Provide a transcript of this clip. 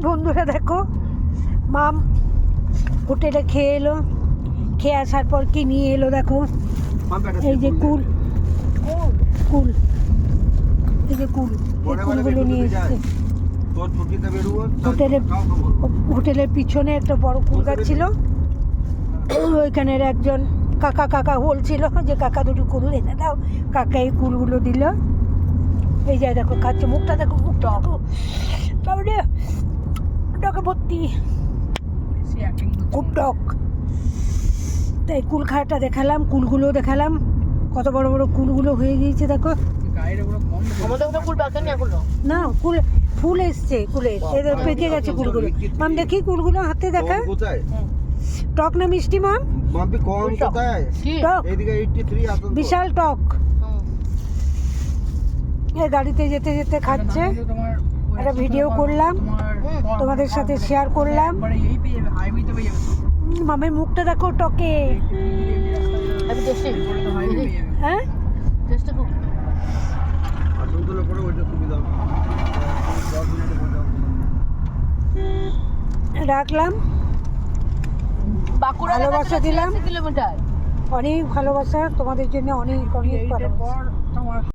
বন্ধুরা দেখো, মাম হোটেলে খেয়ে এলো, খেয়ে আসার পর কি নিয়ে এলো দেখো, এই যে কুল, এই যে কুলগুলো নিয়ে এসছে। হোটেলের পিছনে একটা বড় কুল গাছ ছিল, ওইখানের একজন কাকা বলছিল যে কাকা দুটো কুল এনে দাও, কাকা এই কুলগুলো দিল। এই যে দেখো খাচ্ছে, মুখটা দেখো, খুব টক, তাহলে টকে ভর্তি, খুব টক। তাই কুল খাওয়াটা দেখালাম, কুলগুলো দেখালাম, কত বড় বড় কুলগুলো হয়ে গিয়েছে দেখো। না কুল ফুল এসছে, কুলের এদের পেকে গেছে কুলগুলো। মাম দেখি কুলগুলো হাতে দেখা, টক না মিষ্টি মাম? টক, বিশাল টক। এই গাড়িতে যেতে যেতে খাচ্ছে, একটা ভিডিও করলাম, তোমাদের সাথে শেয়ার করলাম। মামের মুখটা দেখো টকে, হ্যাঁ রাখলাম, ভালোবাসা দিলাম, অনেক ভালোবাসা তোমাদের জন্য, অনেক অনেক ভালোবাসা।